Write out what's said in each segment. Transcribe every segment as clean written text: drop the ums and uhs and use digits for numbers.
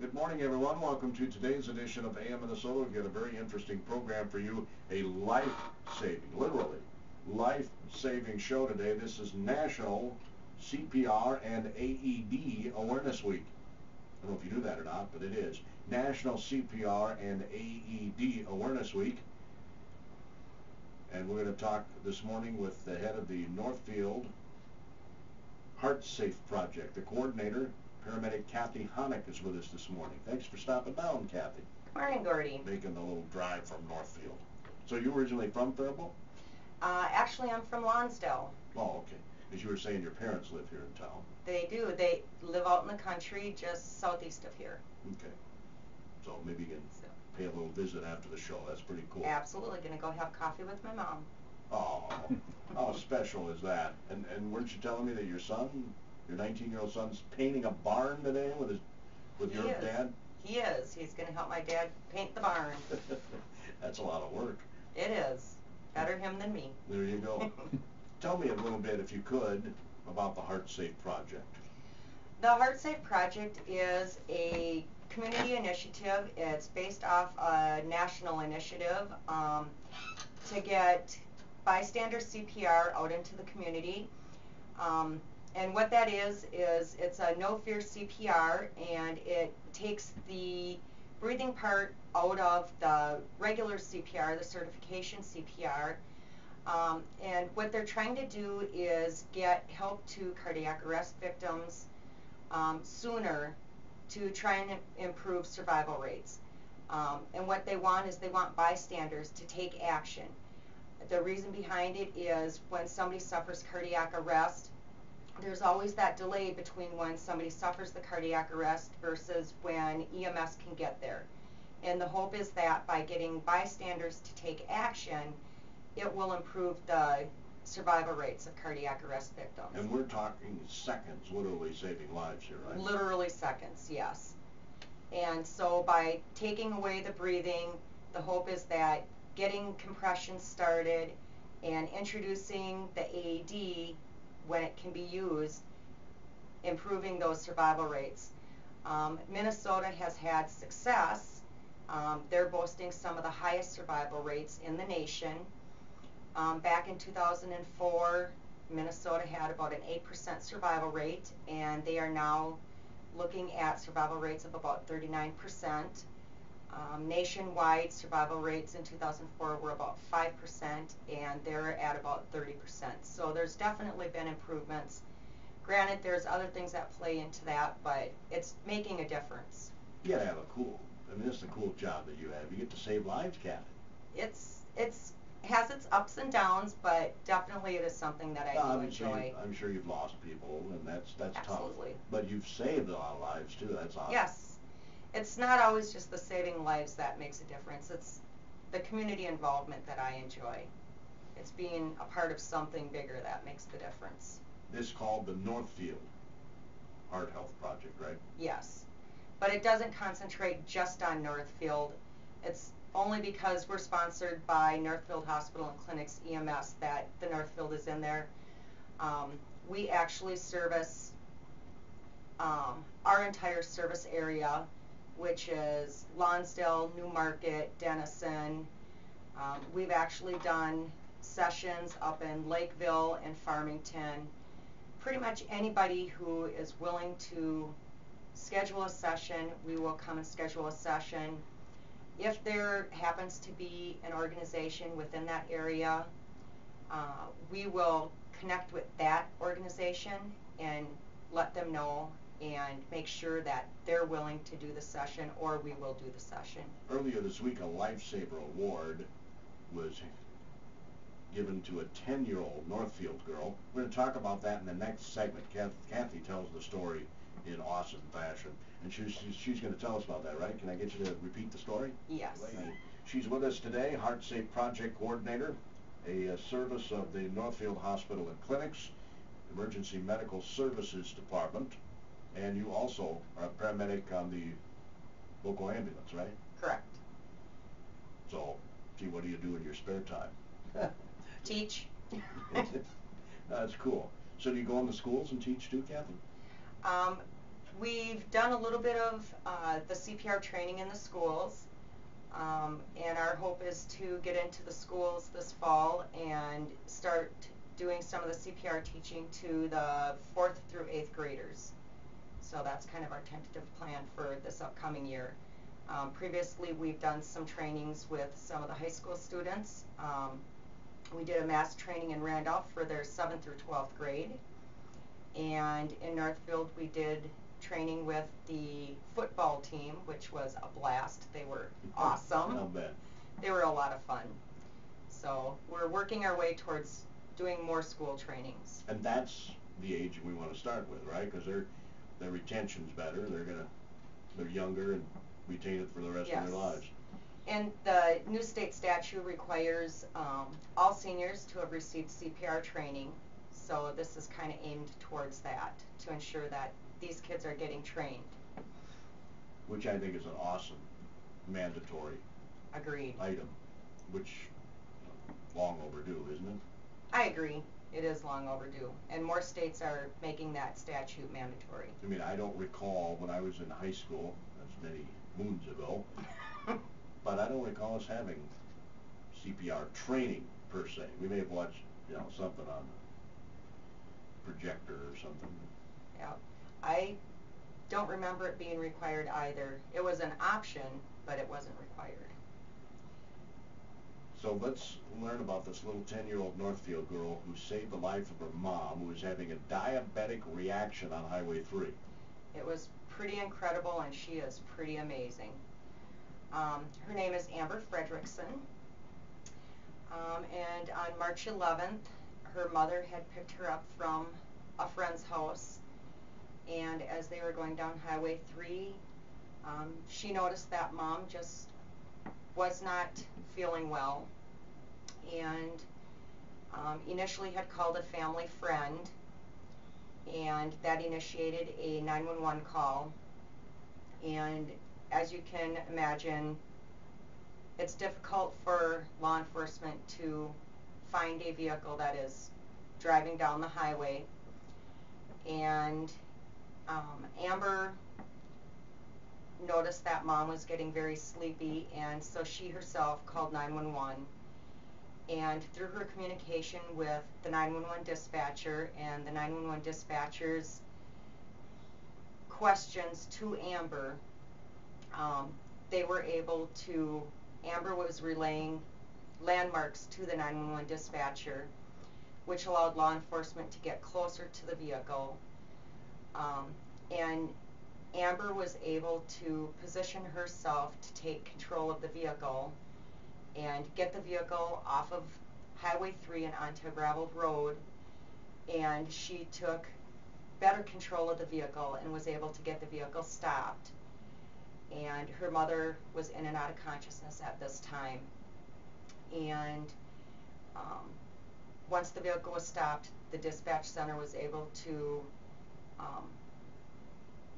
Good morning, everyone. Welcome to today's edition of AM Minnesota. We've got a very interesting program for you, a life-saving, literally, life-saving show today. This is National CPR and AED Awareness Week. I don't know if you knew that or not, but it is. National CPR and AED Awareness Week. And we're going to talk this morning with the head of the Northfield Heart Safe Project, the coordinator, paramedic Kathy Honick, is with us this morning. Thanks for stopping down, Kathy. Good morning, Gordy. Making the little drive from Northfield. So you originally from Faribault? Actually, I'm from Lonsdale. Oh, okay. As you were saying, your parents live here in town. They do. They live out in the country just southeast of here. Okay. So maybe you can pay a little visit after the show. That's pretty cool. Absolutely. Going to go have coffee with my mom. Oh, how special is that? And weren't you telling me that your son, your 19-year-old son's painting a barn today with your dad? He is. He's going to help my dad paint the barn. That's a lot of work. It is. Better him than me. There you go. Tell me a little bit, if you could, about the Heart Safe Project. The Heart Safe Project is a community initiative. It's based off a national initiative to get bystander CPR out into the community. And what that is it's a no-fear CPR, and it takes the breathing part out of the regular CPR, the certification CPR. And what they're trying to do is get help to cardiac arrest victims sooner to try and improve survival rates. And what they want is they want bystanders to take action. The reason behind it is when somebody suffers cardiac arrest, there's always that delay between when somebody suffers the cardiac arrest versus when EMS can get there. And the hope is that by getting bystanders to take action, it will improve the survival rates of cardiac arrest victims. And we're talking seconds, literally saving lives here, right? Literally seconds, yes. And so by taking away the breathing, the hope is that getting compression started and introducing the AED when it can be used, improving those survival rates. Minnesota has had success. They're boasting some of the highest survival rates in the nation. Back in 2004, Minnesota had about an 8% survival rate, and they are now looking at survival rates of about 39%. Nationwide survival rates in 2004 were about 5%, and they're at about 30%. So there's definitely been improvements. Granted, there's other things that play into that, but it's making a difference. You gotta have it's a cool job that you have. You get to save lives, Kathy. It's has its ups and downs, but definitely it is something that I do enjoy. I'm sure you've lost people, and that's Absolutely. tough. But you've saved a lot of lives too. That's awesome. Yes. It's not always just the saving lives that makes a difference. It's the community involvement that I enjoy. It's being a part of something bigger that makes the difference. This is called the Northfield Heart Health Project, right? Yes. But it doesn't concentrate just on Northfield. It's only because we're sponsored by Northfield Hospital and Clinics EMS that the Northfield is in there. We actually service our entire service area, which is Lonsdale, Newmarket, Denison. We've actually done sessions up in Lakeville and Farmington. Pretty much anybody who is willing to schedule a session, we will come and schedule a session. If there happens to be an organization within that area, we will connect with that organization and let them know and make sure that they're willing to do the session, or we will do the session. Earlier this week, a Lifesaver Award was given to a 10-year-old Northfield girl. We're going to talk about that in the next segment. Kathy tells the story in awesome fashion, and she's going to tell us about that, right? Can I get you to repeat the story? Yes. She's with us today, Heart Safe Project Coordinator, a service of the Northfield Hospital and Clinics, Emergency Medical Services Department, and you also are a paramedic on the local ambulance, right? Correct. So, gee, what do you do in your spare time? Teach. That's cool. So do you go in the schools and teach too, Kathy? We've done a little bit of the CPR training in the schools, and our hope is to get into the schools this fall and start doing some of the CPR teaching to the 4th through 8th graders. So that's kind of our tentative plan for this upcoming year. Previously, we've done some trainings with some of the high school students. We did a mass training in Randolph for their 7th through 12th grade. And in Northfield, we did training with the football team, which was a blast. They were awesome. I'll bet. They were a lot of fun. So we're working our way towards doing more school trainings. And that's the age we want to start with, right? Because their retention's better. They're younger and retain it for the rest of their lives. And the new state statute requires all seniors to have received CPR training. So this is kind of aimed towards that, to ensure that these kids are getting trained. Which I think is an awesome mandatory Agreed. item, which long overdue, isn't it? I agree. It is long overdue. And more states are making that statute mandatory. I mean, I don't recall when I was in high school, that's many moons ago, but I don't recall us having CPR training per se. We may have watched, something on the projector or something. Yeah. I don't remember it being required either. It was an option, but it wasn't required. So let's learn about this little 10-year-old Northfield girl who saved the life of her mom, who was having a diabetic reaction on Highway 3. It was pretty incredible, and she is pretty amazing. Her name is Amber Fredrickson, and on March 11th, her mother had picked her up from a friend's house, and as they were going down Highway 3, she noticed that mom just was not feeling well, and initially had called a family friend, and that initiated a 911 call. And as you can imagine, it's difficult for law enforcement to find a vehicle that is driving down the highway, and Amber noticed that mom was getting very sleepy, and so she herself called 911, and through her communication with the 911 dispatcher and the 911 dispatcher's questions to Amber, they were able to, Amber was relaying landmarks to the 911 dispatcher, which allowed law enforcement to get closer to the vehicle, and Amber was able to position herself to take control of the vehicle and get the vehicle off of Highway 3 and onto a graveled road, and she took better control of the vehicle and was able to get the vehicle stopped. And her mother was in and out of consciousness at this time, and once the vehicle was stopped, the dispatch center was able to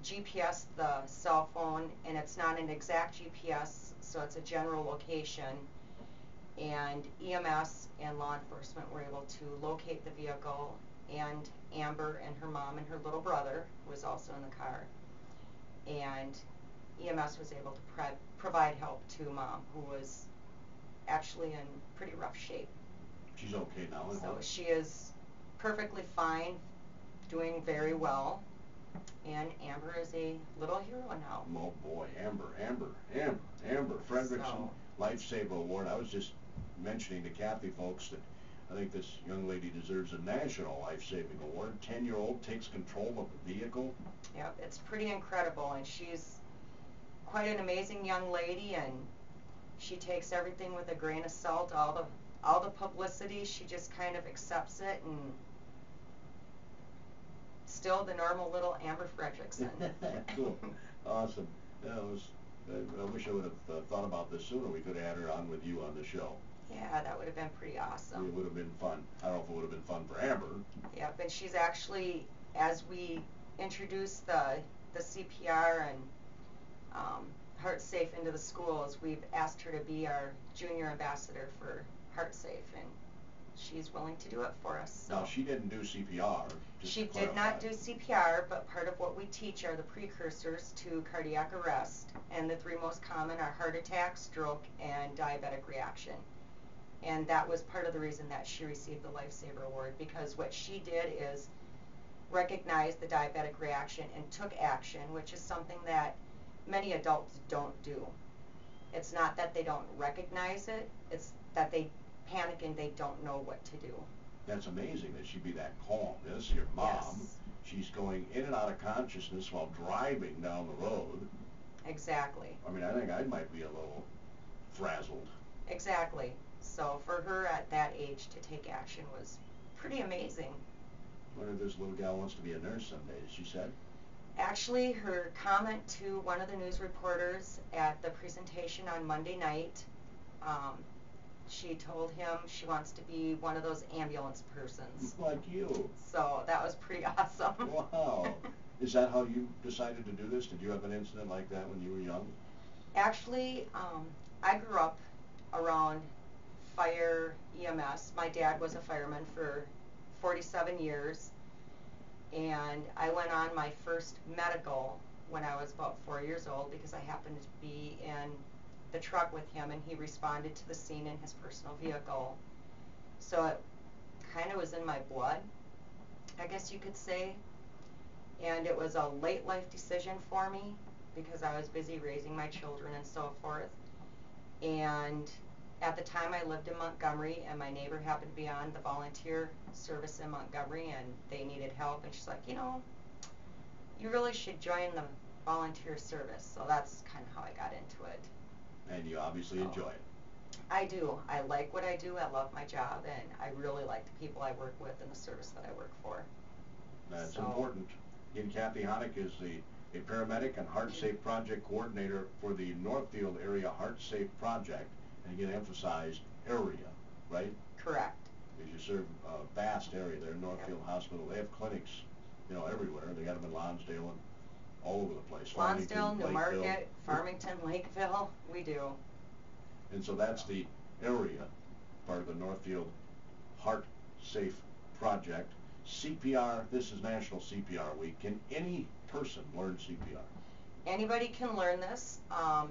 GPS the cell phone, and it's not an exact GPS, so it's a general location, and EMS and law enforcement were able to locate the vehicle and Amber and her mom and her little brother, who was also in the car, and EMS was able to provide help to mom, who was actually in pretty rough shape. She's okay now, isn't So she is perfectly fine, doing very well, and Amber is a little hero now. Oh boy, Amber Fredrickson Lifesaver Award. I was just mentioning to Kathy, folks, that I think this young lady deserves a national life-saving award. 10-year-old takes control of the vehicle. Yep, it's pretty incredible, and she's quite an amazing young lady, and she takes everything with a grain of salt. All the publicity, she just kind of accepts it, and still the normal little Amber Fredrickson. Cool. Awesome. Yeah, I wish I would have thought about this sooner. We could have had her on with you on the show. Yeah, that would have been pretty awesome. It would have been fun. I don't know if it would have been fun for Amber. Yep, and she's actually, as we introduce the CPR and Heart Safe into the schools, we've asked her to be our junior ambassador for Heart Safe, and she's willing to do it for us. So. Now, she didn't do CPR. She did not do CPR, but part of what we teach are the precursors to cardiac arrest, and the three most common are heart attack, stroke, and diabetic reaction. And that was part of the reason that she received the Lifesaver Award, because what she did is recognize the diabetic reaction and took action, which is something that many adults don't do. It's not that they don't recognize it, it's that they panic and they don't know what to do. That's amazing that she'd be that calm. This is your mom. Yes. She's going in and out of consciousness while driving down the road. Exactly. I mean, I think I might be a little frazzled. Exactly. So for her at that age to take action was pretty amazing. I wonder if this little gal wants to be a nurse someday, she said. Actually, her comment to one of the news reporters at the presentation on Monday night, she told him she wants to be one of those ambulance persons. Like you. So that was pretty awesome. Wow. Is that how you decided to do this? Did you have an incident like that when you were young? Actually, I grew up around fire EMS. My dad was a fireman for 47 years, and I went on my first medical when I was about 4 years old because I happened to be in the truck with him, and he responded to the scene in his personal vehicle. So it kind of was in my blood, I guess you could say, and it was a late life decision for me because I was busy raising my children and so forth. And at the time I lived in Montgomery, and my neighbor happened to be on the volunteer service in Montgomery, and they needed help, and she's like, you know, you really should join the volunteer service. So that's kind of how I got into it. And you obviously enjoy it. I do. I like what I do. I love my job, and I really like the people I work with and the service that I work for. That's important. And Kathy Honick is a paramedic and Heart Safe Project Coordinator for the Northfield Area Heart Safe Project. And again, emphasize area, right? Correct. Because you serve a vast area there, Northfield Hospital. They have clinics, you know, everywhere. They got them in Lonsdale and all over the place. Lonsdale, Farmington, Newmarket, Farmington, Lakeville, we do. And so that's the area, part of the Northfield Heart Safe Project. CPR, this is National CPR Week. Can any person learn CPR? Anybody can learn this.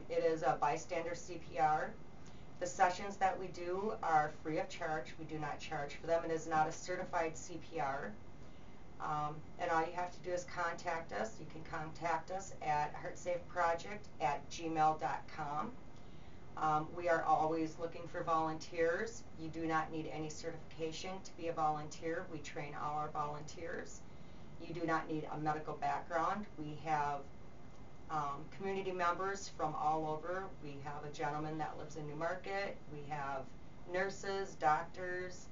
It is a bystander CPR. The sessions that we do are free of charge. We do not charge for them. It is not a certified CPR. And all you have to do is contact us. You can contact us at heartsafeproject@gmail.com. We are always looking for volunteers. You do not need any certification to be a volunteer. We train all our volunteers. You do not need a medical background. We have community members from all over. We have a gentleman that lives in Newmarket. We have nurses, doctors,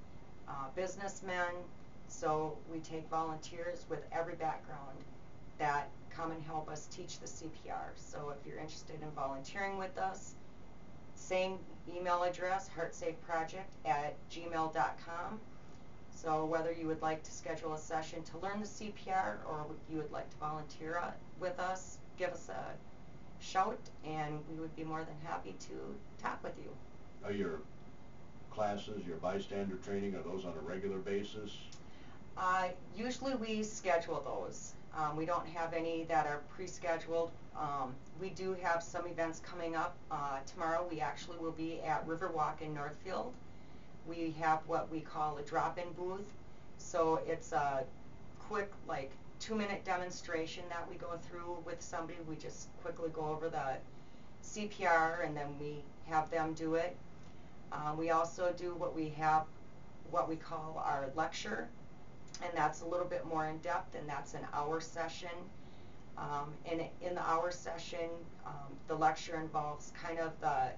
businessmen. So we take volunteers with every background that come and help us teach the CPR. So if you're interested in volunteering with us, same email address, heartsafeproject@gmail.com. So whether you would like to schedule a session to learn the CPR or you would like to volunteer with us, give us a shout, and we would be more than happy to talk with you. Are your classes, your bystander training, are those on a regular basis? Usually we schedule those. We don't have any that are pre-scheduled. We do have some events coming up. Tomorrow we actually will be at Riverwalk in Northfield. We have what we call a drop-in booth. So it's a quick, like, 2-minute demonstration that we go through with somebody. We just quickly go over the CPR, and then we have them do it. We also do what we call our lecture, and that's a little bit more in depth, and that's an hour session. And in the hour session, the lecture involves kind of the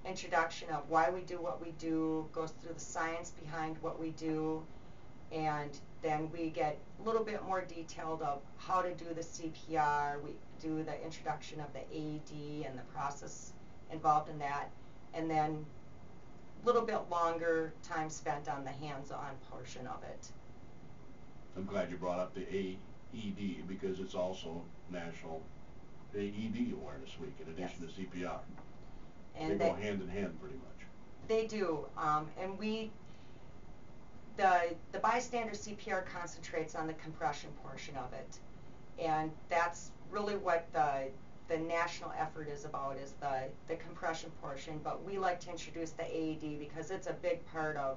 introduction of why we do what we do, goes through the science behind what we do, and then we get a little bit more detailed of how to do the CPR. We do the introduction of the AED and the process involved in that, and then a little bit longer time spent on the hands-on portion of it. I'm glad you brought up the AED because it's also National AED Awareness Week in addition to CPR. And they go hand in hand pretty much. They do, and we The bystander CPR concentrates on the compression portion of it, and that's really what the national effort is about, is the compression portion. But we like to introduce the AED because it's a big part of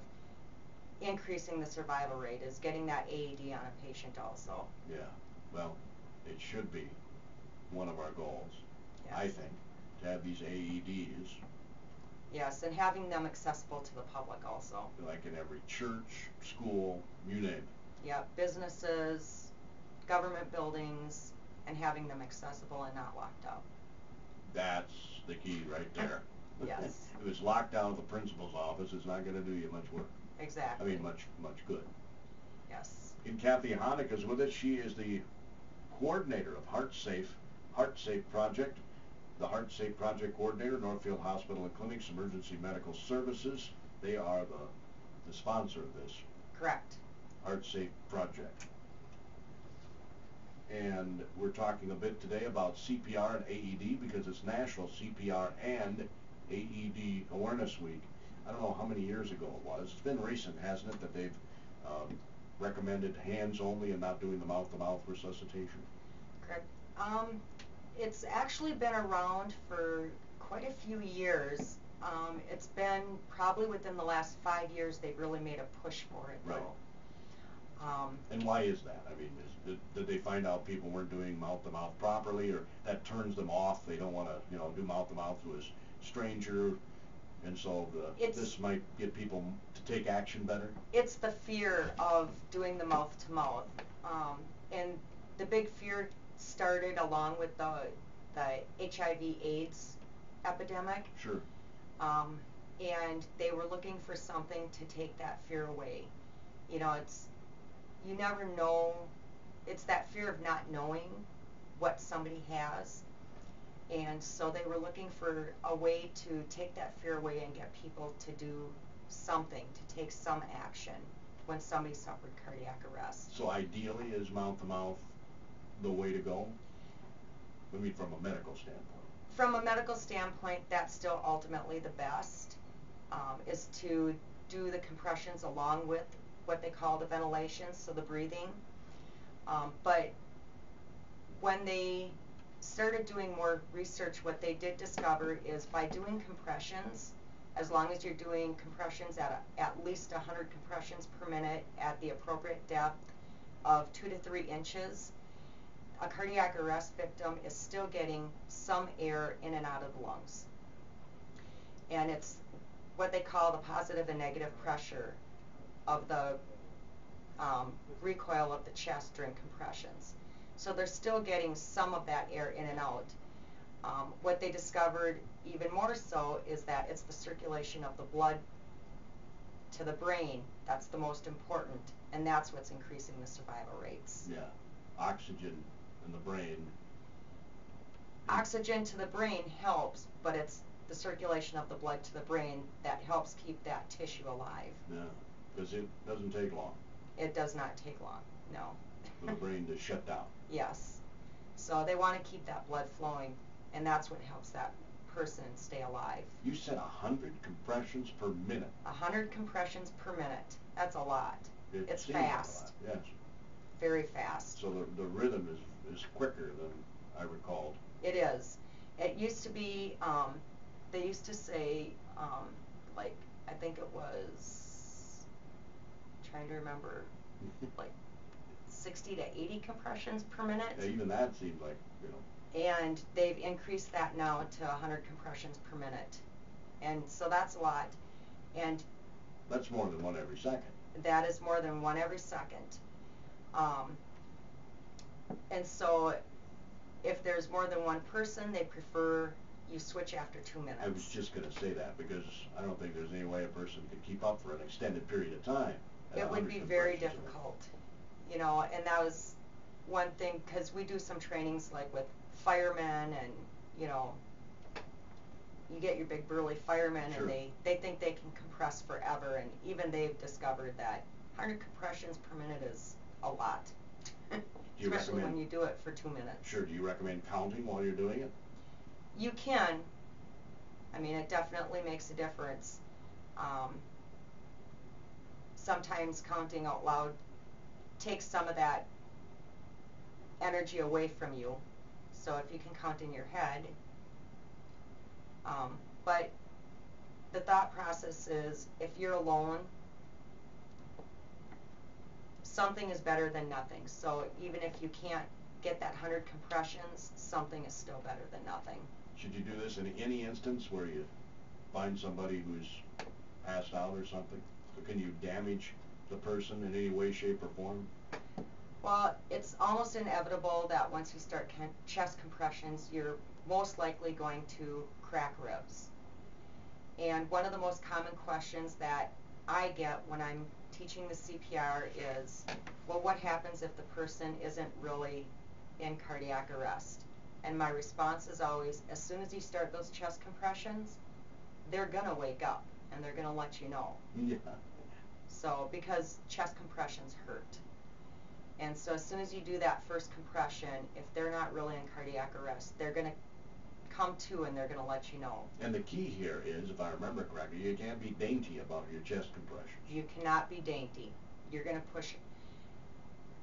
increasing the survival rate, is getting that AED on a patient also. Yeah, well, it should be one of our goals, Yes. I think, to have these AEDs. Yes, and having them accessible to the public also. Like in every church, school, you name it. Yep, businesses, government buildings, and having them accessible and not locked up. That's the key right there. Yes. If it's locked down at the principal's office, it's not going to do you much work. Exactly. I mean, much good. Yes. And Kathy Honig is with us. She is the coordinator of Heart Safe Project. The Heart Safe Project coordinator, Northfield Hospital and Clinics Emergency Medical Services. They are the sponsor of this. Correct. Heart Safe Project. And we're talking a bit today about CPR and AED because it's National CPR and AED Awareness Week. I don't know how many years ago it was. It's been recent, hasn't it, that they've recommended hands only and not doing the mouth-to-mouth resuscitation? Correct. It's actually been around for quite a few years. It's been probably within the last 5 years they've really made a push for it, though. Right. And why is that? I mean, did they find out people weren't doing mouth-to-mouth properly, or that turns them off? They don't want to, do mouth-to-mouth to a stranger, and so this might get people to take action better? It's the fear of doing the mouth-to-mouth. And the big fear started along with the HIV/AIDS epidemic. Sure. And they were looking for something to take that fear away. You never know. It's that fear of not knowing what somebody has. And so they were looking for a way to take that fear away and get people to do something, to take some action when somebody suffered cardiac arrest. So ideally, is mouth-to-mouth the way to go? I mean, from a medical standpoint. From a medical standpoint, that's still ultimately the best, is to do the compressions along with what they call the ventilation, so the breathing. But when they started doing more research, what they did discover is by doing compressions, as long as you're doing compressions at least 100 compressions per minute at the appropriate depth of 2 to 3 inches, a cardiac arrest victim is still getting some air in and out of the lungs. And it's what they call the positive and negative pressure of the recoil of the chest during compressions. So they're still getting some of that air in and out. What they discovered even more so is that it's the circulation of the blood to the brain that's the most important, and that's what's increasing the survival rates. Yeah, oxygen in the brain. Oxygen to the brain helps, but it's the circulation of the blood to the brain that helps keep that tissue alive. Yeah, because it doesn't take long. It does not take long, no. For the brain to shut down. Yes. So they want to keep that blood flowing, and that's what helps that person stay alive. You said 100 compressions per minute. 100 compressions per minute. That's a lot. It's fast. Like a lot, yes. Very fast. So the rhythm is quicker than I recalled. It is. It used to be, they used to say, like, I think it was, trying to remember, like 60 to 80 compressions per minute. Yeah, even that seemed like, And they've increased that now to 100 compressions per minute. And so that's a lot. And that's more than one every second. That is more than one every second. And so if there's more than one person, they prefer you switch after 2 minutes. I was just going to say that because I don't think there's any way a person could keep up for an extended period of time. It would be very difficult, and that was one thing, because we do some trainings like with firemen, and you get your big burly firemen, sure. And they think they can compress forever, and even they've discovered that 100 compressions per minute is a lot. Especially when you do it for 2 minutes. Sure. Do you recommend counting while you're doing it? You can. I mean, it definitely makes a difference. sometimes counting out loud takes some of that energy away from you. So if you can count in your head, but the thought process is, if you're alone, something is better than nothing. So even if you can't get that 100 compressions, something is still better than nothing. Should you do this in any instance where you find somebody who's passed out or something? Can you damage the person in any way, shape, or form? Well, it's almost inevitable that once you start chest compressions, you're most likely going to crack ribs. And one of the most common questions that I get when I'm teaching the CPR is, well, what happens if the person isn't really in cardiac arrest? And my response is always, as soon as you start those chest compressions, they're gonna wake up and they're gonna let you know. Yeah. So, because chest compressions hurt. And so as soon as you do that first compression, if they're not really in cardiac arrest, they're gonna come to and they're gonna let you know. And the key here is, if I remember correctly, you can't be dainty about your chest compressions. You cannot be dainty. You're gonna push,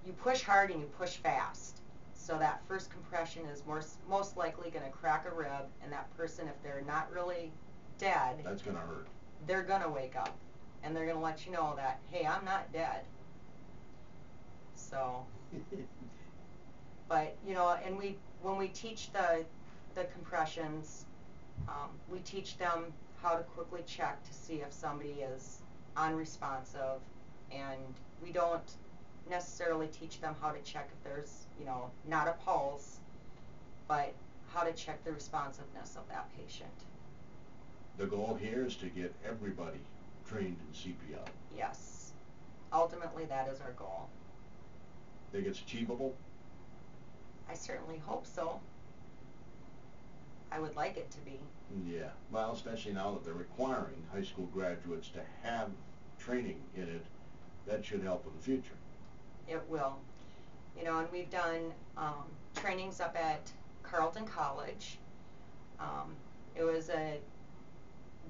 you push hard and you push fast. So that first compression is most likely gonna crack a rib, and that person, if they're not really dead, that's gonna hurt. They're gonna wake up and they're gonna let you know that, hey, I'm not dead. So, but you know, and when we teach the compressions, we teach them how to quickly check to see if somebody is unresponsive, and we don't necessarily teach them how to check if there's, you know, not a pulse, but how to check the responsiveness of that patient. The goal here is to get everybody trained in CPR. Yes. Ultimately, that is our goal. Think it's achievable? I certainly hope so. I would like it to be. Yeah. Well, especially now that they're requiring high school graduates to have training in it, that should help in the future. It will. You know, and we've done trainings up at Carleton College.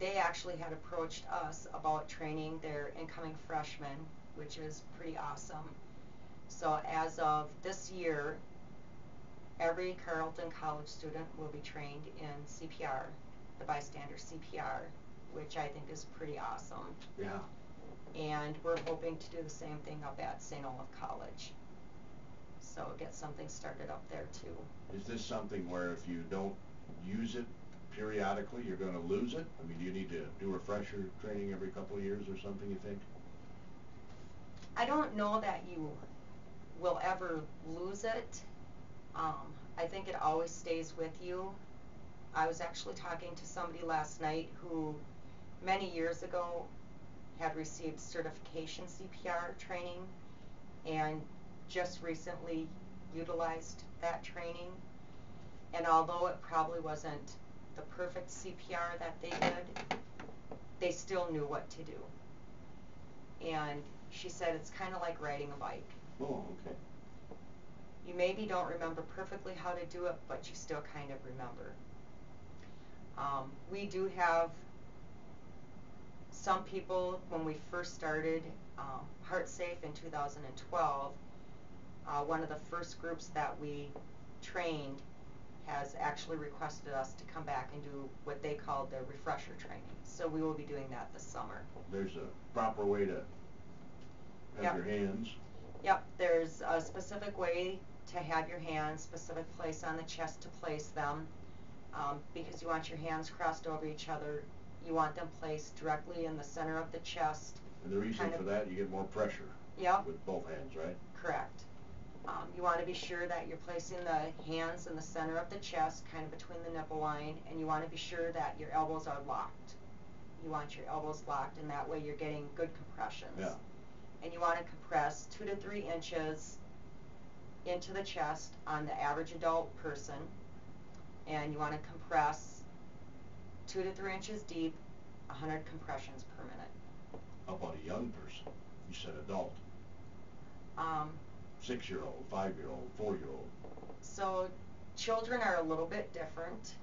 They actually had approached us about training their incoming freshmen, which is pretty awesome. So as of this year, every Carleton College student will be trained in CPR, the bystander CPR, which I think is pretty awesome. Yeah. And we're hoping to do the same thing up at St. Olaf College. So get something started up there too. Is this something where if you don't use it periodically, you're going to lose it? I mean, do you need to do refresher training every couple of years or something, you think? I don't know that you will ever lose it. I think it always stays with you. I was actually talking to somebody last night who many years ago had received certification CPR training and just recently utilized that training. And although it probably wasn't the perfect CPR that they did, they still knew what to do. And she said it's kind of like riding a bike. Oh, okay. You maybe don't remember perfectly how to do it, but you still kind of remember. We do have some people, when we first started HeartSafe in 2012, one of the first groups that we trained has actually requested us to come back and do what they called their refresher training. So we will be doing that this summer. There's a proper way to have your hands. Yep, there's a specific way to have your hands, specific place on the chest to place them, because you want your hands crossed over each other. You want them placed directly in the center of the chest. And the reason for that, you get more pressure. Yep. With both hands, right? Correct. You want to be sure that you're placing the hands in the center of the chest, kind of between the nipple line, and you want to be sure that your elbows are locked. You want your elbows locked, and that way you're getting good compressions. Yeah. And you want to compress 2 to 3 inches into the chest on the average adult person, and you want to compress 2 to 3 inches deep, 100 compressions per minute. How about a young person? You said adult. 6-year-old, 5-year-old, 4-year-old. So children are a little bit different,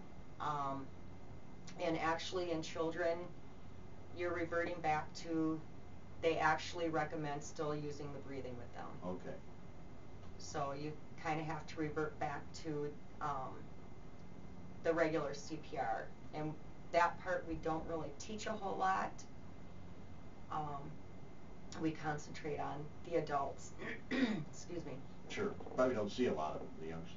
and actually in children you're reverting back to they actually recommend still using the breathing with them. Okay. So you kind of have to revert back to the regular CPR, and that part we don't really teach a whole lot. We concentrate on the adults. Excuse me. Sure. Probably don't see a lot of the youngsters.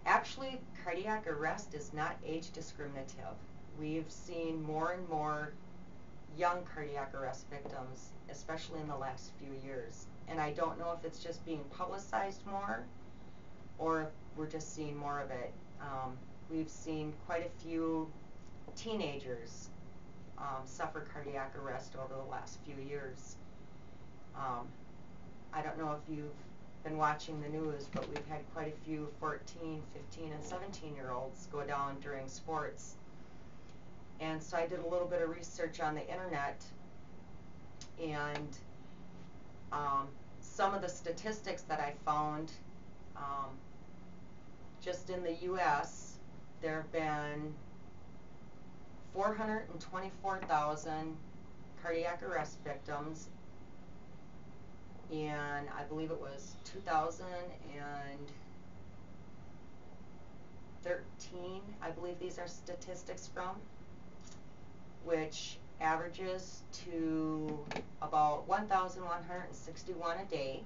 Actually, cardiac arrest is not age discriminative. We've seen more and more young cardiac arrest victims, especially in the last few years. And I don't know if it's just being publicized more or if we're just seeing more of it. We've seen quite a few teenagers suffer cardiac arrest over the last few years. I don't know if you've been watching the news, but we've had quite a few 14, 15, and 17-year-olds go down during sports. And so I did a little bit of research on the internet, and some of the statistics that I found, just in the U.S., there have been 424,000 cardiac arrest victims, and I believe it was 2013, I believe these are statistics from, which averages to about 1,161 a day.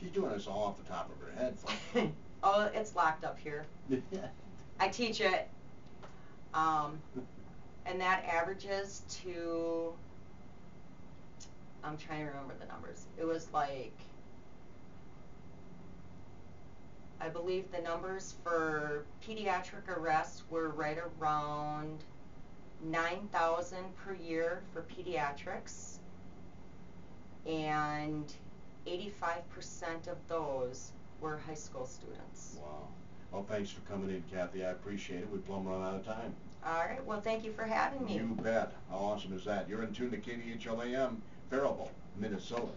She's doing this all off the top of her head, folks. Oh, it's locked up here. I teach it. And that averages to, I'm trying to remember the numbers. It was like, I believe the numbers for pediatric arrests were right around 9,000 per year for pediatrics, and 85% of those were high school students. Wow. Well, thanks for coming in, Kathy. I appreciate it. We've plumb run out of time. All right. Well, thank you for having me. You bet. How awesome is that? You're in tune to KDHLAM, Faribault, Minnesota.